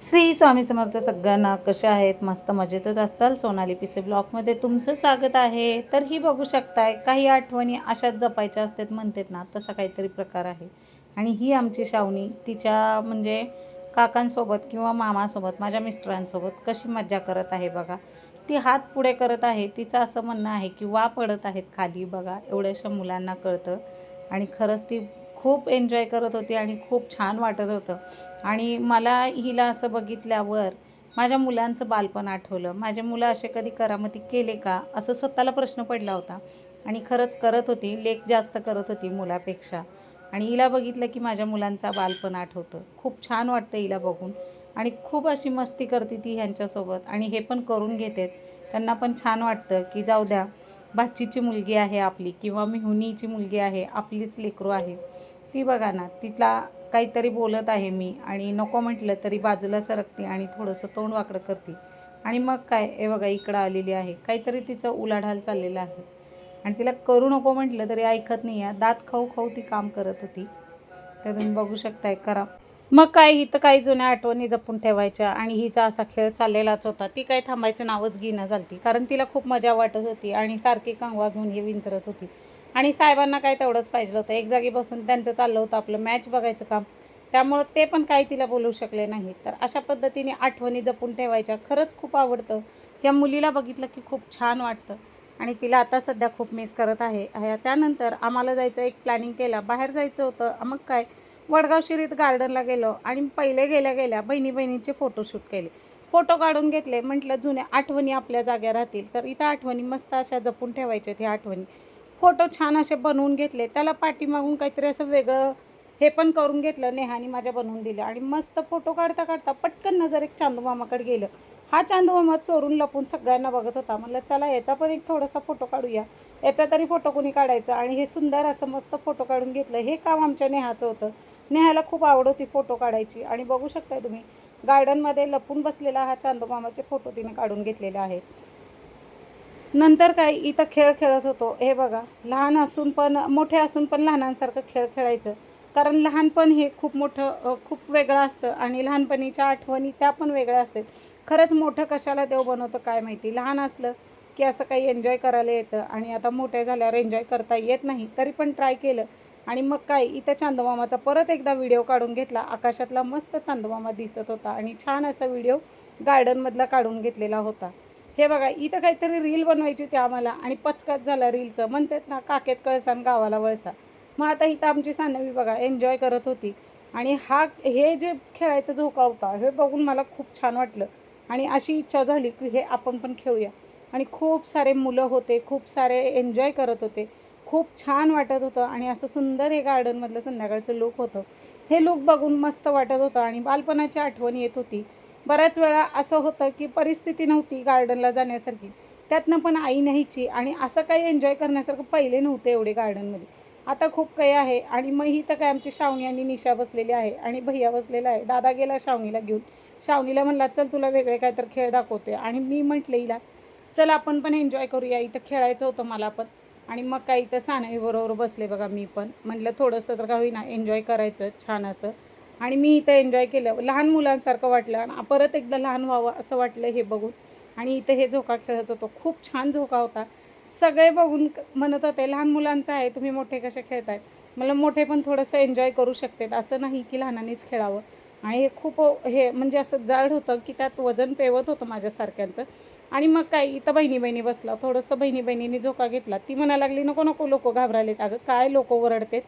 श्री स्वामी समर्थ सगळ्यांना. कशा आहेत? मस्त मजेतच असाल. सोनाली पिसे ब्लॉगमध्ये तुमचं स्वागत आहे. तर ही बघू शकताय, काही आठवणी अशाच जपायच्या असतात म्हणतात ना, तसा काहीतरी प्रकार आहे. आणि ही आमची शावनी तिच्या म्हणजे काकांसोबत किंवा मामासोबत, माझ्या मिस्टरांसोबत कशी मज्जा करत आहे बघा. ती हात पुढे करत आहे. तिचं असं म्हणणं आहे की वा पडत आहेत खाली बघा, एवढ्याशा मुलांना कळतं. आणि खरंच ती खूप एन्जॉय करत होती आणि खूप छान वाटत होतं. आणि मला हिला असं बघितल्यावर माझ्या मुलांचं बालपण आठवलं. माझे मुलं असे कधी करामती केले का असं स्वतःला प्रश्न पडला होता. आणि खरंच करत होती. लेक जास्त करत होती मुलापेक्षा. आणि हिला बघितलं की माझ्या मुलांचा बालपण आठवतं. खूप छान वाटतं हिला बघून. आणि खूप अशी मस्ती करते ती ह्यांच्यासोबत आणि हे पण करून घेतात. त्यांना पण छान वाटतं की जाऊ द्या, भाचीची मुलगी आहे आपली किंवा मिहुनीची मुलगी आहे, आपलीच लेकरू आहे. ती बघा ना, तिला काहीतरी बोलत आहे मी आणि नको म्हटलं तरी बाजूला सरकते आणि थोडंसं तोंड वाकडं करते. आणि मग काय, हे बघा इकडं आलेली आहे. काहीतरी तिचं उलाढाल चाललेलं आहे. आणि तिला करू नको म्हटलं तरी ऐकत नाही आहे. दात खाऊ खाऊ ती काम करत होती. तर तुम्ही बघू शकताय करा. मग काय, इथं काही जुन्या आठवणी जपून ठेवायच्या आणि हिचा असा खेळ चाललेलाच होता. ती काही थांबायचं नावच घेणं झालती, कारण तिला खूप मजा वाटत होती आणि सारखी कंगवा घेऊन हे विंचरत होती. आणि साहेबांना काय तेवढंच पाहिजे होतं, एक जागी बसून त्यांचं चाललं होतं आपलं मॅच बघायचं काम. त्यामुळं ते पण काही तिला बोलू शकले नाही. तर अशा पद्धतीने आठवणी जपून ठेवायच्या. खरंच खूप आवडतं. या मुलीला बघितलं की खूप छान वाटतं. आणि तिला आता सध्या खूप मिस करत आहे. त्यानंतर आम्हाला जायचं एक प्लॅनिंग केला, बाहेर जायचं होतं. मग काय, वडगाव शिरीत गार्डनला गेलो आणि पहिले गेल्या गेल्या बहिणी बहिणीचे फोटोशूट केले, फोटो काढून घेतले. म्हटलं जुन्या आठवणी आपल्या जाग्या राहतील. तर इथं आठवणी मस्त अशा जपून ठेवायच्या. ह्या आठवणी फोटो छान असे बनवून घेतले. त्याला पाठीमागून काहीतरी असं वेगळं हे पण करून घेतलं, नेहानी माझ्या बनवून दिलं. आणि मस्त फोटो काढता काढता पटकन नजर एक चांदूमामाकडे गेलं. हा चांदूमामा चोरून लपून सगळ्यांना बघत होता. म्हणलं चला याचा पण एक थोडासा फोटो काढूया, याचा तरी फोटो कोणी काढायचा. आणि हे सुंदर असं मस्त फोटो काढून घेतलं. हे काम आमच्या नेहाचं होतं. नेहाला खूप आवड होती फोटो काढायची. आणि बघू शकताय तुम्ही, गार्डनमध्ये लपून बसलेला हा चांदूमामाचे फोटो तिने काढून घेतलेले आहेत. नंतर काय, इथं खेळ खेळत होतो. हे बघा, लहान असून पण, मोठे असून पण लहानांसारखं खेळ खेळायचं. कारण लहानपण हे खूप मोठं खूप वेगळं असतं आणि लहानपणीच्या आठवणी त्या पण वेगळ्या असतात. खरंच मोठं कशाला देव बनवतं काय माहिती. लहान असलं की असं काही एन्जॉय करायला येतं आणि आता मोठे झाल्यावर एन्जॉय करता येत नाही. तरी पण ट्राय केलं. आणि मग काय, इथं चांदोमामाचा परत एकदा व्हिडिओ काढून घेतला. आकाशातला मस्त चांदोमामा दिसत होता आणि छान असा व्हिडिओ गार्डनमधला काढून घेतलेला होता. हे बघा, इथं काहीतरी रील बनवायची होती आम्हाला आणि पचकाच झाला रीलचं. म्हणतात ना, काकेत कळसा आणि गावाला वळसा. मग आता इथं आमची सानवी बघा एन्जॉय करत होती. आणि हे जे खेळायचा झोका होता, हे बघून मला खूप छान वाटलं. आणि अशी इच्छा झाली की हे आपण पण खेळूया. आणि खूप सारे मुलं होते, खूप सारे एन्जॉय करत होते. खूप छान वाटत होतं. आणि असं सुंदर हे गार्डनमधलं संध्याकाळचं लूक होतं. हे लूक बघून मस्त वाटत होतं आणि बालपणाची आठवण येत होती. बऱ्याच वेळा असं होतं की परिस्थिती नव्हती गार्डनला जाण्यासारखी, त्यातनं पण आई न्यायची. आणि असं काही एन्जॉय करण्यासारखं पहिले नव्हते एवढे गार्डनमध्ये. आता खूप काही आहे. आणि मग ही तर काय, आमची श्रावणी आणि निशा बसलेली आहे आणि भैया बसलेला आहे. दादा गेला श्रावणीला घेऊन. श्रावणीला म्हणला चल तुला वेगळे काय तर खेळ दाखवते. आणि मी म्हटलं हिला चल आपण पण एन्जॉय करूया, इथं खेळायचं होतं मला पण. आणि मग काही इथं सानवीबरोबर बसले बघा. मी पण म्हटलं थोडंसं तर का होईना एन्जॉय करायचं छान असं. आणि मी इथं एन्जॉय केलं. लहान मुलांसारखं वाटलं आणि परत एकदा लहान व्हावं असं वाटलं हे बघून. आणि इथं हे झोका खेळत होतो. खूप छान झोका होता. सगळे बघून म्हणत होते लहान मुलांचं आहे, तुम्ही मोठे कसे खेळताय. मला मोठे पण थोडंसं एन्जॉय करू शकतात, असं नाही की लहानांनीच खेळावं. आणि हे खूप हे म्हणजे असं जड होतं की त्यात वजन पेवत होतं माझ्यासारख्यांचं. आणि मग काय, इथं बहिणी बहिणी बसला. थोडंसं बहिणी बहिणीने झोका घेतला. ती म्हणायला लागली नको नको, लोक घाबरायलेत. अगं काय लोक ओरडतेत.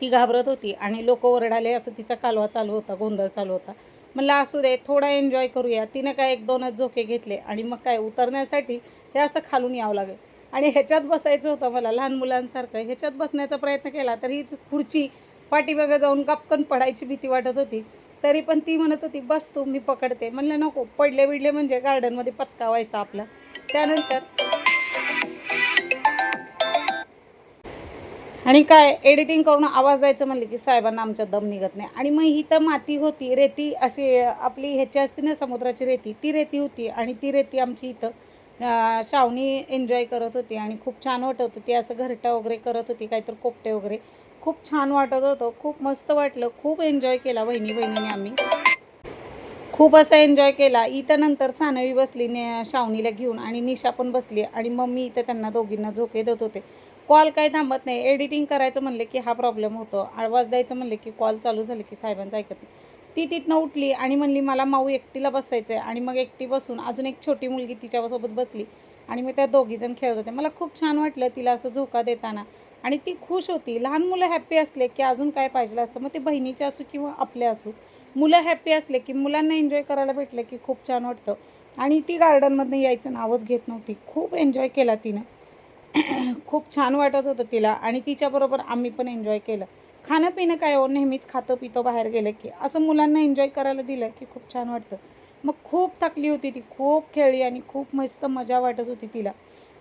ती घाबरत होती आणि लोक ओरडाले असं तिचा कालवा चालू होता, गोंधळ चालू होता. म्हणलं असू दे, थोडा एन्जॉय करूया. तिनं काय एक दोनच झोके घेतले आणि मग काय, उतरण्यासाठी हे असं खालून यावं लागेल. आणि ह्याच्यात बसायचं होतं मला लहान मुलांसारखं. ह्याच्यात बसण्याचा प्रयत्न केला तर हीच खुर्ची पाठीमागं जाऊन गपकन पडायची भीती वाटत होती. तरी पण ती म्हणत होती बस तू, मी पकडते. म्हणलं नको, पडले बिडले म्हणजे गार्डनमध्ये पचका व्हायचा आपला. त्यानंतर आणि काय, एडिटिंग करून आवाज द्यायचं म्हणलं की साहेबांना आमच्या दम निघत नाही. आणि मग ही तर माती होती, रेती अशी आपली ह्याची असते ना समुद्राची रेती, ती रेती होती. आणि ती रेती आमची इथं श्रावणी एन्जॉय करत होती आणि खूप छान वाटत होती. ती असं घरटा वगैरे करत होती, काहीतरी कोपटे वगैरे. खूप छान वाटत होतं, खूप मस्त वाटलं, खूप एन्जॉय केला बहिणी बहिणीने आम्ही. खूप असा एन्जॉय केला. इथं नंतर सानवी बसली शावनीला घेऊन आणि निशा पण बसली आणि मग मी इथं त्यांना दोघींना झोके देत होते. कॉल काय थांबत नाही. एडिटिंग करायचं म्हणले की हा प्रॉब्लेम होतो. आवाज द्यायचं म्हणले की कॉल चालू झाले की साहेबांचं ऐकत नाही. ती तिथनं उठली आणि म्हणली मला माऊ एकटीला बसायचं आहे आणि मग एकटी बसून अजून एक छोटी मुलगी तिच्यासोबत बसली आणि मग त्या दोघीजण खेळत होते. मला खूप छान वाटलं तिला असं झोका देताना आणि ती खुश होती. लहान मुलं हॅप्पी असले की अजून काय पाहिजे असतं, मग ते बहिणीचे असू किंवा आपले असू. मुलं हॅप्पी असले की मुलांना एन्जॉय करायला भेटलं की खूप छान वाटतं. आणि ती गार्डनमधनं यायचं नावच घेत नव्हती. खूप एन्जॉय केला तिनं. खूप छान वाटत होतं तिला आणि तिच्याबरोबर आम्ही पण एन्जॉय केलं. खाणं पिणं काय हो, नेहमीच खातं पितं बाहेर गेलं की. असं मुलांना एन्जॉय करायला दिलं की खूप छान वाटतं. मग खूप थकली होती ती, खूप खेळली आणि खूप मस्त मजा वाटत होती तिला.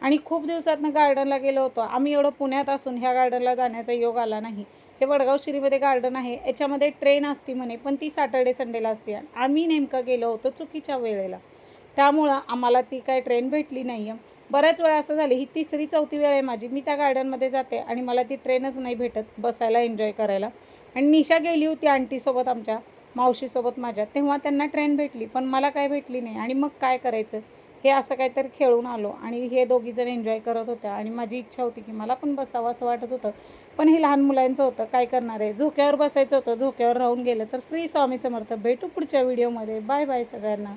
आणि खूप दिवसातनं गार्डनला गेलो होतो. आम्ही एवढं पुण्यात असून ह्या गार्डनला जाण्याचा योग आला नाही. हे वडगाव शिरीमध्ये गार्डन आहे. याच्यामध्ये ट्रेन असती म्हणे, पण ती सॅटर्डे संडेला असते. आम्ही नेमकं गेलो होतो चुकीच्या वेळेला. त्यामुळं आम्हाला ती काय ट्रेन भेटली नाही आहे. बऱ्याच वेळा असं झालं, ही 3री-4थी वेळ आहे माझी. मी त्या गार्डनमध्ये जाते आणि मला ती ट्रेनच नाही भेटत बसायला, एन्जॉय करायला. आणि निशा गेली होती आंटीसोबत, आमच्या मावशीसोबत माझ्या. तेव्हा त्यांना ट्रेन भेटली, पण मला काय भेटली नाही. आणि मग काय करायचं? हे असं काहीतरी खेळून आलो आणि हे दोघीजण एन्जॉय करत होत्या आणि माझी इच्छा होती की मला पण बसावं असं वाटत होतं. पण हे लहान मुलांचं होतं, काय करणार आहे. झोक्यावर बसायचं होतं, झोक्यावर राहून गेलं. तर श्री स्वामी समर्थ. भेटू पुढच्या व्हिडिओमध्ये. बाय बाय सगळ्यांना.